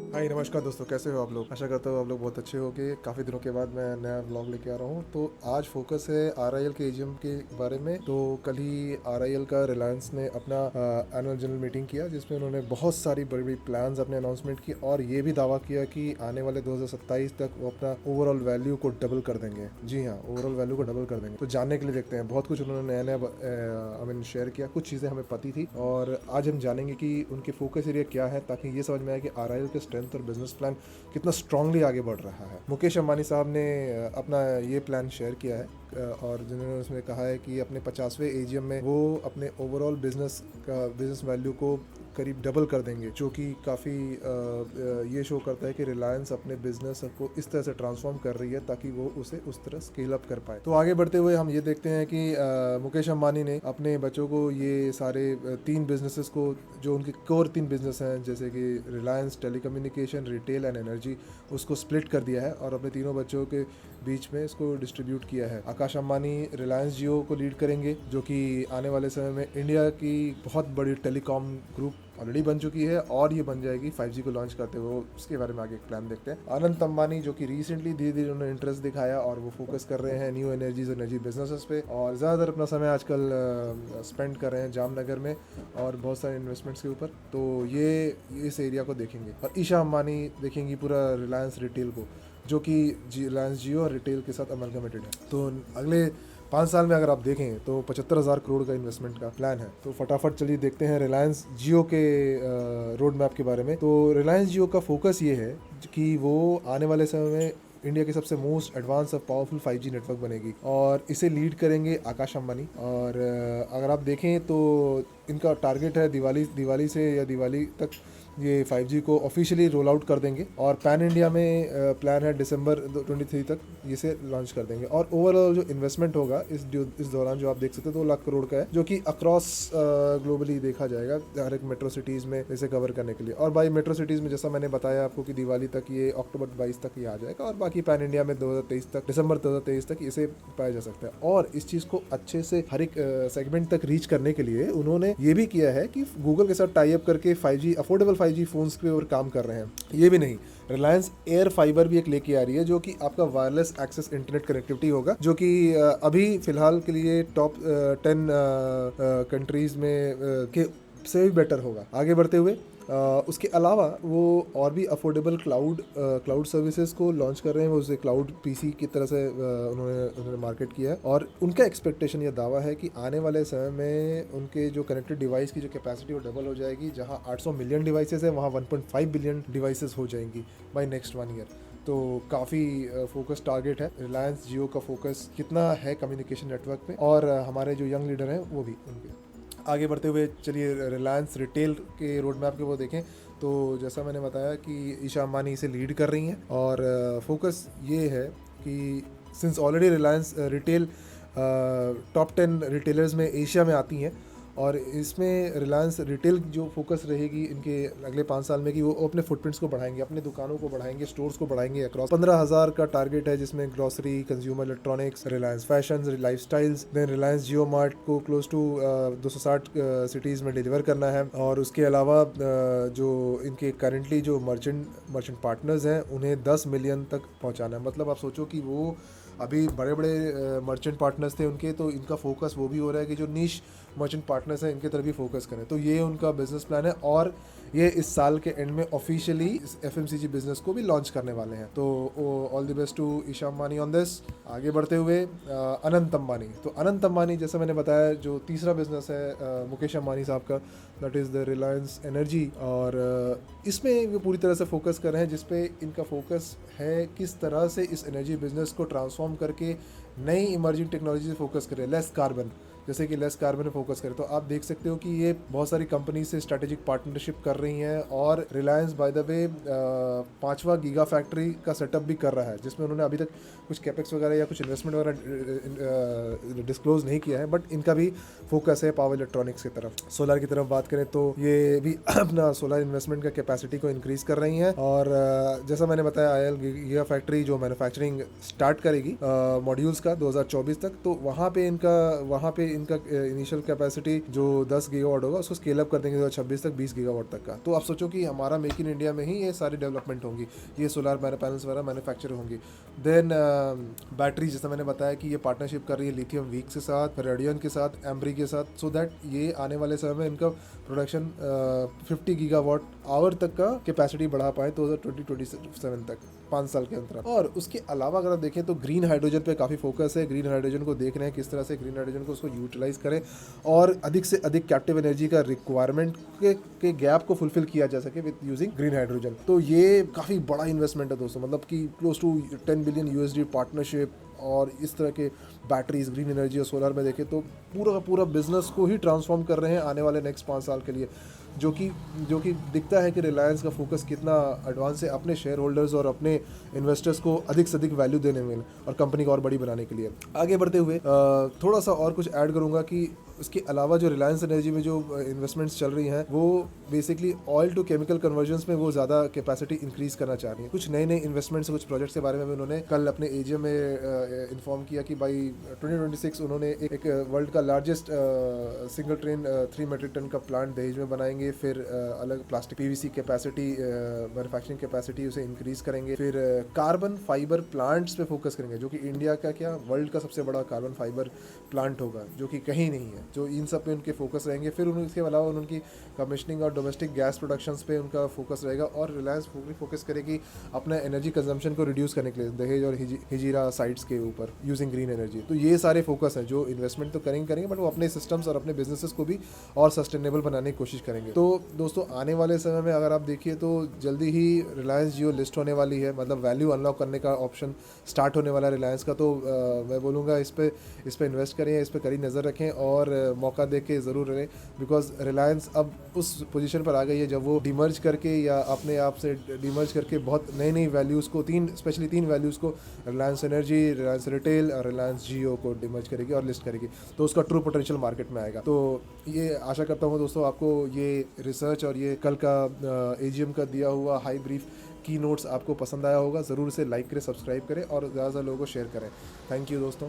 हाय नमस्कार दोस्तों, कैसे हो आप लोग। आशा करता हूँ आप लोग बहुत अच्छे होंगे। काफ़ी दिनों के बाद मैं नया ब्लॉग लेके आ रहा हूँ। तो आज फोकस है आरआईएल के एजीएम के बारे में। तो कल ही आरआईएल का रिलायंस ने अपना एनुअल जनरल मीटिंग किया, जिसमें उन्होंने बहुत सारी बड़ी बड़ी प्लान्स अपने अनाउंसमेंट की और ये भी दावा किया कि आने वाले 2027 तक वो अपना ओवरऑल वैल्यू को डबल कर देंगे। जी हाँ, ओवरऑल वैल्यू को डबल कर देंगे। तो जानने के लिए देखते हैं, बहुत कुछ उन्होंने नया नया आई मीन शेयर किया। कुछ चीज़ें हमें पता थी और आज हम जानेंगे कि उनके फोकस एरिया क्या है, ताकि ये समझ में आए कि आरआईएल के स्ट्रेंथ और बिजनेस प्लान कितना स्ट्रांगली आगे बढ़ रहा है। मुकेश अंबानी साहब ने अपना ये प्लान शेयर किया है और जिन्होंने उसमें कहा है कि अपने 50वें एजीएम में वो अपने ओवरऑल बिजनेस वैल्यू को करीब डबल कर देंगे, जो कि काफ़ी ये शो करता है कि रिलायंस अपने बिजनेस को इस तरह से ट्रांसफॉर्म कर रही है ताकि वो उसे उस तरह स्केल अप कर पाए। तो आगे बढ़ते हुए हम ये देखते हैं कि मुकेश अंबानी ने अपने बच्चों को ये सारे तीन बिजनेसेस को, जो उनके कोर तीन बिजनेस हैं जैसे कि Reliance telecommunication, retail and energy, उसको स्प्लिट कर दिया है और अपने तीनों बच्चों के बीच में इसको डिस्ट्रीब्यूट किया है। आकाश अंबानी रिलायंस जियो को लीड करेंगे, जो कि आने वाले समय में इंडिया की बहुत बड़ी टेलीकॉम ग्रुप ऑलरेडी बन चुकी है और ये बन जाएगी 5G को लॉन्च करते हुए। उसके बारे में आगे एक प्लान देखते हैं। अनंत अंबानी, जो कि रिसेंटली धीरे धीरे उन्होंने इंटरेस्ट दिखाया और वो फोकस कर रहे हैं न्यू एनर्जीज एनर्जी बिजनेसेस पे और ज़्यादातर अपना समय आजकल स्पेंड कर रहे हैं जामनगर में और बहुत सारे इन्वेस्टमेंट्स के ऊपर। तो ये इस एरिया को देखेंगे। और ईशा अंबानी देखेंगी पूरा रिलायंस रिटेल को, जो कि रिलायंस जियो और रिटेल के साथ अमलगमेटेड है। तो अगले 5 साल में अगर आप देखें तो 75,000 करोड़ का इन्वेस्टमेंट का प्लान है। तो फटाफट चलिए देखते हैं रिलायंस जियो के रोड मैप के बारे में। तो रिलायंस जियो का फोकस ये है कि वो आने वाले समय में इंडिया के सबसे मोस्ट एडवांस और पावरफुल 5G नेटवर्क बनेगी और इसे लीड करेंगे आकाश अंबानी। और अगर आप देखें तो इनका टारगेट है दिवाली से या दिवाली तक ये 5G को ऑफिशियली रोल आउट कर देंगे और पैन इंडिया में प्लान है दिसंबर 23 तक इसे लॉन्च कर देंगे। और ओवरऑल जो इन्वेस्टमेंट होगा इस दौरान, जो आप देख सकते हैं, 2 लाख करोड़ का है, जो कि अक्रॉस ग्लोबली देखा जाएगा हर एक मेट्रो सिटीज़ में इसे कवर करने के लिए। और बाई मेट्रो सिटीज़ में जैसा मैंने बताया आपको कि दिवाली तक ये अक्टूबर 22 तक ये आ जाएगा और बाकी पैन इंडिया में 2023 तक, दिसंबर 2023 तक इसे पाया जा सकता है। और इस चीज़ को अच्छे से हर एक सेगमेंट तक रीच करने के लिए उन्होंने ये भी किया है कि गूगल के साथ टाई अप करके 5G अफोर्डेबल 5G फोन्स के ऊपर काम कर रहे हैं। ये भी नहीं, रिलायंस एयर फाइबर भी एक लेके आ रही है, जो कि आपका वायरलेस एक्सेस इंटरनेट कनेक्टिविटी होगा, जो कि अभी फिलहाल के लिए टॉप 10 कंट्रीज में के से भी बेटर होगा। आगे बढ़ते हुए उसके अलावा वो और भी अफोर्डेबल क्लाउड सर्विसेज को लॉन्च कर रहे हैं। वो उसे क्लाउड पीसी की तरह से उन्होंने मार्केट किया है और उनका एक्सपेक्टेशन या दावा है कि आने वाले समय में उनके जो कनेक्टेड डिवाइस की जो कैपेसिटी वो डबल हो जाएगी। जहां 800 मिलियन डिवाइसेस है, वहां 1.5 बिलियन डिवाइसेस हो जाएंगी बाय नेक्स्ट 1 ईयर। तो काफ़ी फोकस टारगेट है। रिलायंस जियो का फोकस कितना है कम्युनिकेशन नेटवर्क पे, और हमारे जो यंग लीडर हैं वो भी उनके। आगे बढ़ते हुए चलिए रिलायंस रिटेल के रोड मैप के वो देखें। तो जैसा मैंने बताया कि ईशा अंबानी इसे लीड कर रही हैं और फोकस ये है कि since already Reliance retail top 10 retailers में एशिया में आती हैं और इसमें रिलायंस रिटेल जो फोकस रहेगी इनके अगले 5 साल में कि वो अपने फुटप्रिंट्स को बढ़ाएंगे, अपने दुकानों को बढ़ाएंगे, स्टोर्स को बढ़ाएंगे अक्रॉस। 15,000 का टारगेट है, जिसमें grocery, consumer electronics, Reliance fashion, lifestyles, then Reliance Jio mart को क्लोज टू 260 सिटीज़ में डिलीवर करना है। और उसके अलावा जो इनके करेंटली जो मर्चेंट पार्टनर्स हैं उन्हें 10 मिलियन तक पहुँचाना है। मतलब आप सोचो कि वो अभी बड़े बड़े मर्चेंट पार्टनर्स थे उनके, तो इनका फोकस वो भी हो रहा है कि जो नीश मर्चेंट पार्टनर्स हैं इनके तरफ भी फोकस करें। तो ये उनका बिजनेस प्लान है और ये इस साल के एंड में ऑफिशियली इस FMCG बिजनेस को भी लॉन्च करने वाले हैं। तो all the best to Isha Ambani on this. आगे बढ़ते हुए अनंत अंबानी। तो अनंत अंबानी, जैसा मैंने बताया, जो तीसरा बिजनेस है मुकेश अंबानी साहब का, that is the Reliance energy. और इसमें वो पूरी तरह से फोकस कर रहे हैं, जिसपे इनका फोकस है किस तरह से इस एनर्जी बिजनेस को ट्रांसफॉर्म करके नई इमर्जिंग टेक्नोलॉजी से फोकस करें, लेस कार्बन, जैसे कि लेस कार्बन में फोकस करें। तो आप देख सकते हो कि ये बहुत सारी कंपनी से स्ट्रेटेजिक पार्टनरशिप कर रही हैं और रिलायंस बाय द वे 5वां गीगा फैक्ट्री का सेटअप भी कर रहा है, जिसमें उन्होंने अभी तक कुछ कैपेक्स वगैरह या कुछ इन्वेस्टमेंट वगैरह डिस्क्लोज नहीं किया है, बट इनका भी फोकस है पावर इलेक्ट्रॉनिक्स की तरफ। सोलर की तरफ बात करें तो ये भी अपना सोलर इन्वेस्टमेंट का कैपेसिटी को इंक्रीज कर रही हैं। और जैसा मैंने बताया, आईएल गीगा फैक्ट्री जो मैन्युफैक्चरिंग स्टार्ट करेगी मॉड्यूल्स का 2024 तक, तो वहाँ पे इनका इनिशियल कैपेसिटी जो 10 गीगावाट होगा उसको स्केल अप कर देंगे 2026 तक 20 गीगावाट तक का। तो आप सोचो कि हमारा मेक इन इंडिया में ही ये सारी डेवलपमेंट होंगी, ये सोलर पैनल्स वगैरह मैन्युफैक्चर होंगी। देन बैटरी, जैसा मैंने बताया कि ये पार्टनरशिप कर रही है लिथियम वीक के साथ, रेडियन के साथ, एम्ब्री के साथ, सो दैट ये आने वाले समय में इनका प्रोडक्शन 50 गीगावाट आवर तक का कैपेसिटी बढ़ा पाए 2027 तक, 5 साल के अंतर। और उसके अलावा अगर आप देखें तो ग्रीन हाइड्रोजन पे काफ़ी फोकस है। ग्रीन हाइड्रोजन को देख रहे हैं किस तरह से ग्रीन हाइड्रोजन को उसको यूटिलाइज करें और अधिक से अधिक कैप्टिव एनर्जी का रिक्वायरमेंट के गैप को फुलफिल किया जा सके विद यूजिंग ग्रीन हाइड्रोजन। तो ये काफ़ी बड़ा इन्वेस्टमेंट है दोस्तों, मतलब कि close to 10 billion USD partnership. और इस तरह के बैटरीज, ग्रीन एनर्जी और सोलर में देखें तो पूरा का पूरा बिजनेस को ही ट्रांसफॉर्म कर रहे हैं आने वाले नेक्स्ट 5 साल के लिए, जो कि दिखता है कि रिलायंस का फोकस कितना एडवांस है अपने शेयर होल्डर्स और अपने इन्वेस्टर्स को अधिक से अधिक वैल्यू देने में और कंपनी को और बड़ी बनाने के लिए। आगे बढ़ते हुए थोड़ा सा और कुछ ऐड करूंगा कि उसके अलावा जो रिलायंस एनर्जी में जो इन्वेस्टमेंट्स चल रही हैं वो basically oil to chemical conversions में वो ज़्यादा कैपेसिटी इंक्रीज करना चाह रही है। कुछ नए नए इन्वेस्टमेंट्स, कुछ प्रोजेक्ट्स के बारे में उन्होंने कल अपने एजीएम में इन्फॉर्म किया कि बाई 2026 उन्होंने एक वर्ल्ड का largest single train 3 metric ton का प्लांट दहेज में बनाएंगे। फिर अलग plastic PVC capacity, manufacturing capacity उसे इंक्रीज करेंगे। फिर कार्बन फाइबर प्लांट्स पे फोकस करेंगे, जो कि इंडिया का क्या वर्ल्ड का सबसे बड़ा कार्बन फाइबर प्लांट होगा, जो कि कहीं नहीं है। जो इन सब पे उनके फोकस रहेंगे। फिर इसके अलावा उनकी कमिश्निंग और डोमेस्टिक गैस प्रोडक्शंस पे उनका फोकस रहेगा। और रिलायंस फोकस करेगी अपना एनर्जी कंजम्पशन को रिड्यूस करने के लिए दहेज और हिजीरा साइट्स के ऊपर यूजिंग ग्रीन एनर्जी। तो ये सारे फोकस हैं जो इन्वेस्टमेंट तो करेंगे बट वो अपने सिस्टम्स और अपने बिजनेसेस को भी और सस्टेनेबल बनाने की कोशिश करेंगे। तो दोस्तों आने वाले समय में अगर आप देखिए तो जल्दी ही रिलायंस जियो लिस्ट होने वाली है, मतलब वैल्यू अनलॉक करने का ऑप्शन स्टार्ट होने वाला है रिलायंस का। तो मैं बोलूँगा इस पे इन्वेस्ट करें, इस पर कड़ी नज़र रखें और मौका देख के ज़रूर रहें, बिकॉज रिलायंस अब उस पोजीशन पर आ गई है जब वो डिमर्ज करके या अपने आप से डिमर्ज करके बहुत नई नई वैल्यूज़ को स्पेशली तीन वैल्यूज़ को रिलायंस एनर्जी, रिलायंस रिटेल और रिलायंस जियो को डिमर्ज करेगी और लिस्ट करेगी। तो उसका ट्रू पोटेंशियल मार्केट में आएगा। तो ये आशा करता हूँ दोस्तों आपको ये रिसर्च और ये कल का एजीएम का दिया हुआ हाई ब्रीफ की नोट्स आपको पसंद आया होगा। ज़रूर से लाइक करें, सब्सक्राइब करें और ज़्यादा से लोगों को शेयर करें। थैंक यू दोस्तों।